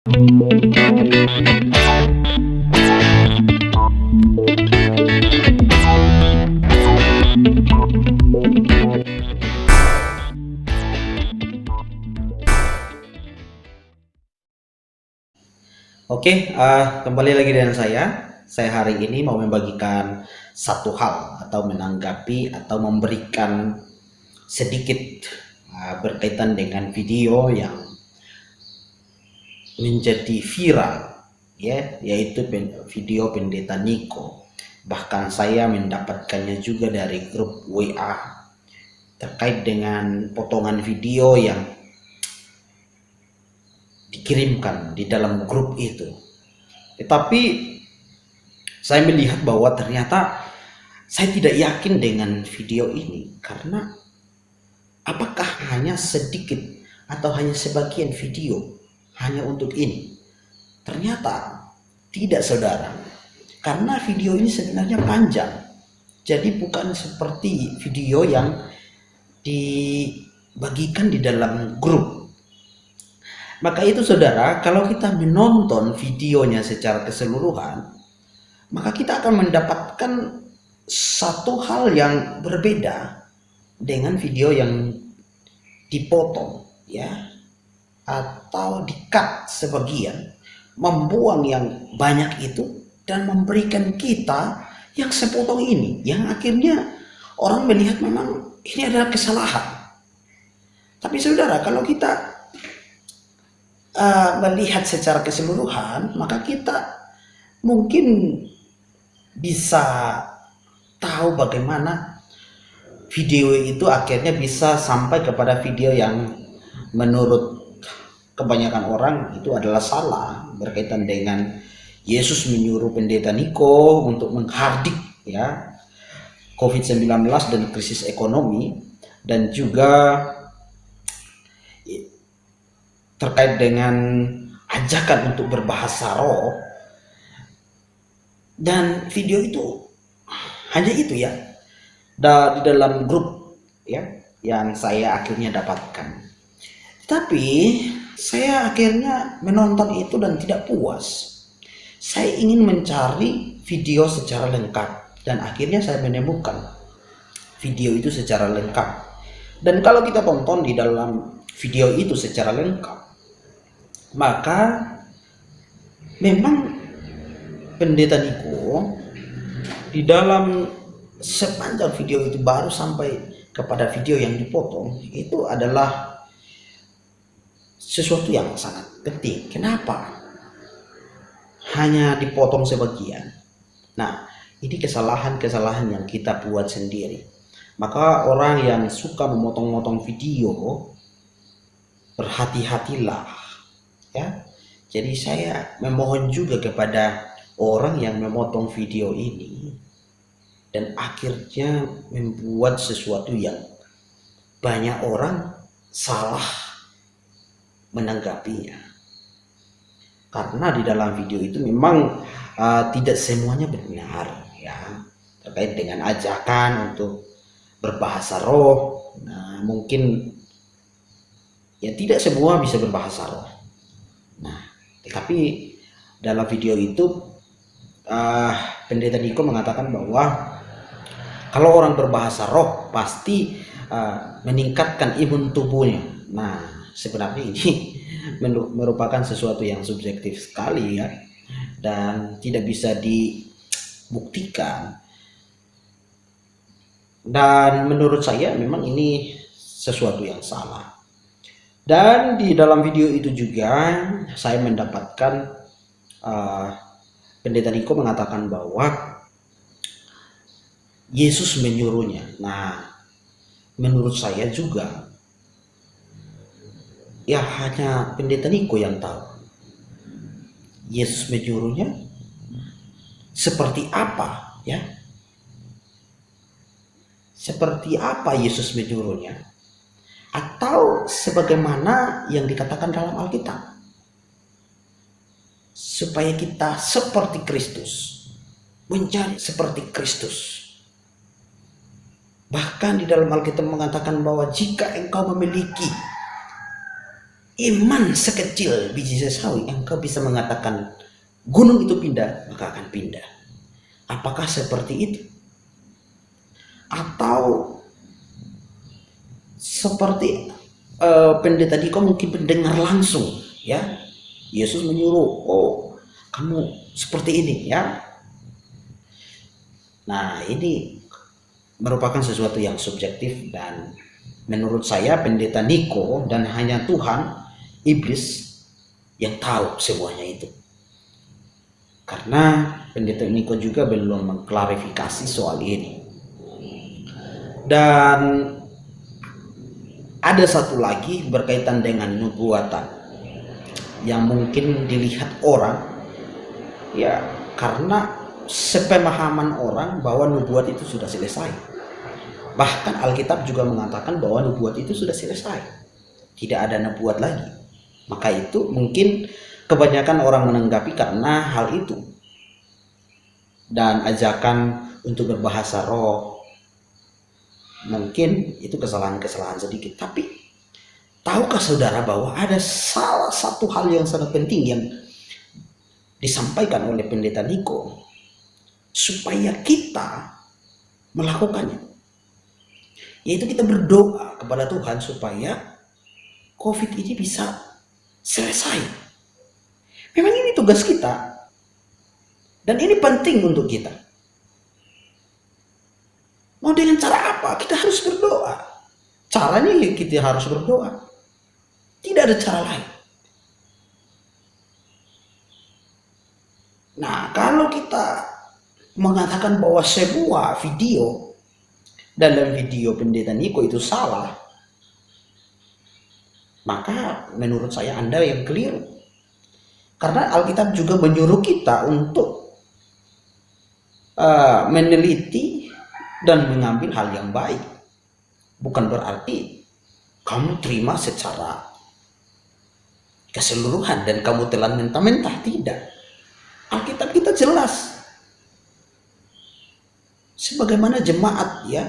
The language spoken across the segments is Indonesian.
Oke, kembali lagi dengan saya. Saya hari ini mau membagikan satu hal atau menanggapi atau memberikan sedikit berkaitan dengan video yang menjadi viral, ya, yaitu video Pendeta Niko. Bahkan saya mendapatkannya juga dari grup WA terkait dengan potongan video yang dikirimkan di dalam grup itu. Tetapi saya melihat bahwa ternyata saya tidak yakin dengan video ini, karena apakah hanya sedikit atau hanya sebagian video hanya untuk ini? Ternyata tidak, saudara, karena video ini sebenarnya panjang. Jadi bukan seperti video yang dibagikan di dalam grup. Maka itu, saudara, kalau kita menonton videonya secara keseluruhan, maka kita akan mendapatkan satu hal yang berbeda dengan video yang dipotong, ya, atau di-cut sebagian, membuang yang banyak itu dan memberikan kita yang sepotong ini, yang akhirnya orang melihat memang ini adalah kesalahan. Tapi saudara, kalau kita melihat secara keseluruhan, maka kita mungkin bisa tahu bagaimana video itu akhirnya bisa sampai kepada video yang menurut kebanyakan orang itu adalah salah, berkaitan dengan Yesus menyuruh Pendeta Niko untuk menghardik, ya, COVID-19 dan krisis ekonomi, dan juga terkait dengan ajakan untuk berbahasa roh. Dan video itu hanya itu, ya, di dalam grup, ya, yang saya akhirnya dapatkan. Tapi saya akhirnya menonton itu dan tidak puas. Saya ingin mencari video secara lengkap, dan akhirnya saya menemukan video itu secara lengkap. Dan kalau kita tonton di dalam video itu secara lengkap, maka memang Pendeta Niko di dalam sepanjang video itu baru sampai kepada video yang dipotong, itu adalah sesuatu yang sangat penting. Kenapa hanya dipotong sebagian? Nah, ini kesalahan-kesalahan yang kita buat sendiri. Maka orang yang suka memotong-motong video, berhati-hatilah, ya. Jadi saya memohon juga kepada orang yang memotong video ini dan akhirnya membuat sesuatu yang banyak orang salah menanggapinya. Karena di dalam video itu memang tidak semuanya benar, ya, terkait dengan ajakan untuk berbahasa roh. Nah, mungkin ya tidak semua bisa berbahasa roh. Nah, tetapi dalam video itu Pendeta Niko mengatakan bahwa kalau orang berbahasa roh pasti meningkatkan imun tubuhnya. Nah, sebenarnya ini merupakan sesuatu yang subjektif sekali, ya, dan tidak bisa dibuktikan. Dan menurut saya memang ini sesuatu yang salah. Dan di dalam video itu juga saya mendapatkan Pendeta Niko mengatakan bahwa Yesus menyuruhnya. Nah, menurut saya juga ya hanya Pendeta Niko yang tahu Yesus menyuruhnya seperti apa, ya. Seperti apa Yesus menyuruhnya, atau sebagaimana yang dikatakan dalam Alkitab, supaya kita seperti Kristus, menjadi seperti Kristus. Bahkan di dalam Alkitab mengatakan bahwa jika engkau memiliki iman sekecil biji sesawi, engkau bisa mengatakan gunung itu pindah, maka akan pindah. Apakah seperti itu? Atau seperti pendeta Diko mungkin mendengar langsung, ya, Yesus menyuruh, oh kamu seperti ini, ya. Nah, ini merupakan sesuatu yang subjektif, dan menurut saya pendeta Niko dan hanya Tuhan, iblis yang tahu semuanya itu. Karena pendeta Niko juga belum mengklarifikasi soal ini. Dan ada satu lagi berkaitan dengan nubuatan yang mungkin dilihat orang, ya, karena sepemahaman orang bahwa nubuat itu sudah selesai. Bahkan Alkitab juga mengatakan bahwa nubuat itu sudah selesai, tidak ada nubuat lagi. Maka itu mungkin kebanyakan orang menanggapi karena hal itu. Dan ajakan untuk berbahasa roh, mungkin itu kesalahan-kesalahan sedikit. Tapi tahukah saudara bahwa ada salah satu hal yang sangat penting yang disampaikan oleh pendeta Niko supaya kita melakukannya, yaitu kita berdoa kepada Tuhan supaya COVID ini bisa selesai. Memang ini tugas kita, dan ini penting untuk kita. Mau dengan cara apa? Kita harus berdoa. Caranya ya kita harus berdoa. Tidak ada cara lain. Nah, kalau kita mengatakan bahwa semua video dalam video pendeta Niko itu salah, maka menurut saya Anda yang keliru. Karena Alkitab juga menyuruh kita untuk meneliti dan mengambil hal yang baik. Bukan berarti kamu terima secara keseluruhan dan kamu telan mentah-mentah, tidak. Alkitab kita jelas. Sebagaimana jemaat, ya,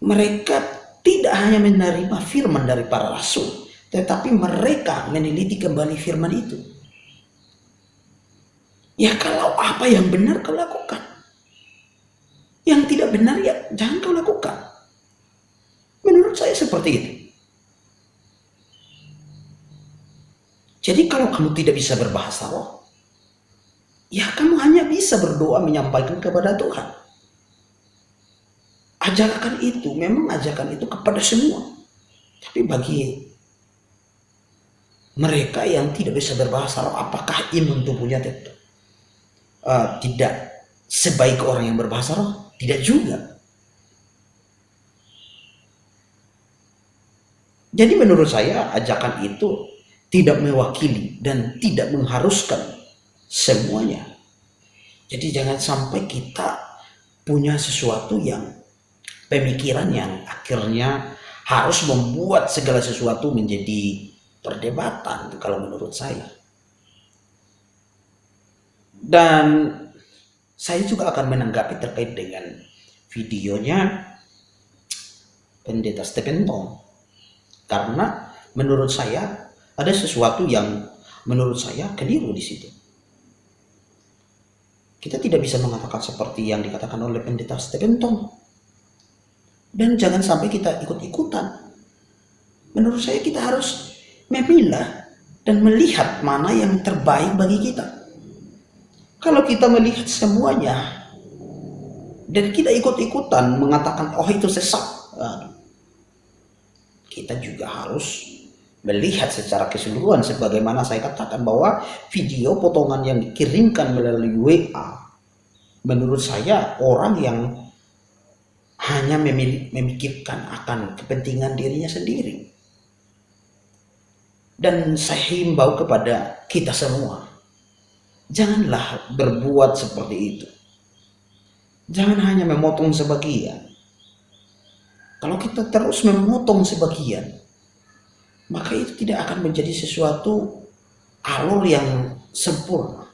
mereka tidak hanya menerima firman dari para rasul, tetapi mereka meneliti kembali firman itu. Ya, kalau apa yang benar kau lakukan, yang tidak benar ya jangan kau lakukan. Menurut saya seperti itu. Jadi kalau kamu tidak bisa berbahasa roh, ya kamu hanya bisa berdoa menyampaikan kepada Tuhan. Ajakan itu, memang ajakan itu kepada semua. Tapi bagi mereka yang tidak bisa berbahasa roh, apakah iman tubuhnya tidak sebaik orang yang berbahasa roh? Tidak juga. Jadi menurut saya ajakan itu tidak mewakili dan tidak mengharuskan semuanya. Jadi jangan sampai kita punya sesuatu yang pemikiran yang akhirnya harus membuat segala sesuatu menjadi perdebatan, kalau menurut saya. Dan saya juga akan menanggapi terkait dengan videonya pendeta Stephen Tong, karena menurut saya ada sesuatu yang menurut saya keliru di situ. Kita tidak bisa mengatakan seperti yang dikatakan oleh pendeta Stephen Tong, dan jangan sampai kita ikut-ikutan. Menurut saya kita harus memilah dan melihat mana yang terbaik bagi kita. Kalau kita melihat semuanya dan kita ikut-ikutan mengatakan oh itu sesat, kita juga harus melihat secara keseluruhan. Sebagaimana saya katakan bahwa video potongan yang dikirimkan melalui WA, menurut saya orang yang hanya memikirkan akan kepentingan dirinya sendiri. Dan saya himbau kepada kita semua, janganlah berbuat seperti itu. Jangan hanya memotong sebagian. Kalau kita terus memotong sebagian, maka itu tidak akan menjadi sesuatu alur yang sempurna.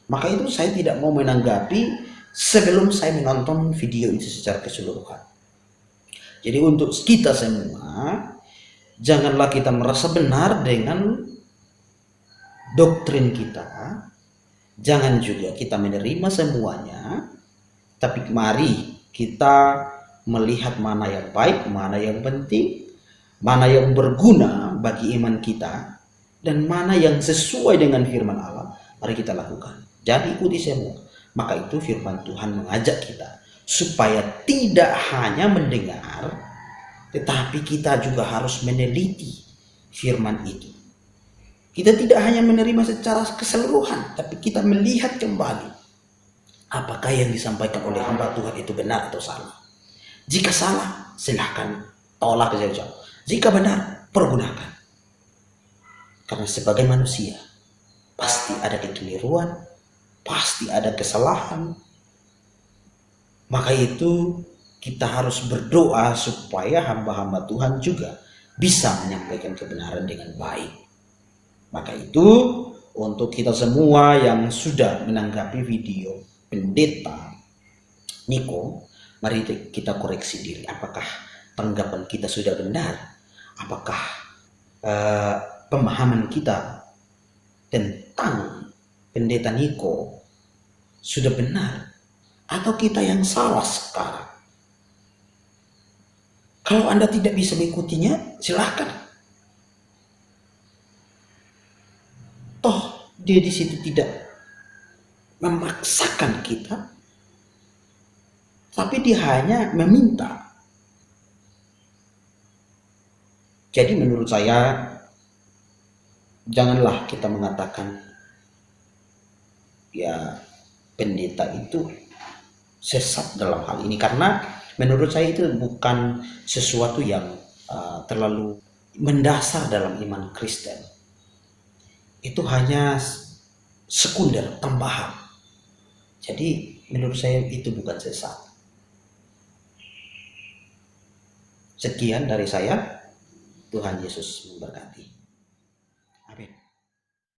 Maka itu saya tidak mau menanggapi sebelum saya menonton video itu secara keseluruhan. Jadi untuk kita semua, Janganlah kita merasa benar dengan doktrin kita. Jangan juga kita menerima semuanya. Tapi mari kita melihat mana yang baik, mana yang penting, mana yang berguna bagi iman kita, dan mana yang sesuai dengan firman Allah. Mari kita lakukan. Jadi ikuti semua. Maka itu firman Tuhan mengajak kita supaya tidak hanya mendengar, tetapi kita juga harus meneliti firman itu. Kita tidak hanya menerima secara keseluruhan, tapi kita melihat kembali apakah yang disampaikan oleh hamba Tuhan itu benar atau salah. Jika salah, silahkan tolak jauh-jauh. Jika benar, pergunakan. Karena sebagai manusia, pasti ada kekeliruan, pasti ada kesalahan. Maka itu kita harus berdoa supaya hamba-hamba Tuhan juga bisa menyampaikan kebenaran dengan baik. Maka itu untuk kita semua yang sudah menanggapi video Pendeta Niko, mari kita koreksi diri. Apakah tanggapan kita sudah benar? Apakah pemahaman kita tentang Pendeta Niko sudah benar? Atau kita yang salah sekarang? Kalau Anda tidak bisa mengikutinya, silahkan. Toh dia di situ tidak memaksakan kita, tapi dia hanya meminta. Jadi menurut saya, janganlah kita mengatakan ya pendeta itu sesat dalam hal ini, karena menurut saya itu bukan sesuatu yang terlalu mendasar dalam iman Kristen. Itu hanya sekunder, tambahan. Jadi menurut saya itu bukan sesat. Sekian dari saya. Tuhan Yesus memberkati.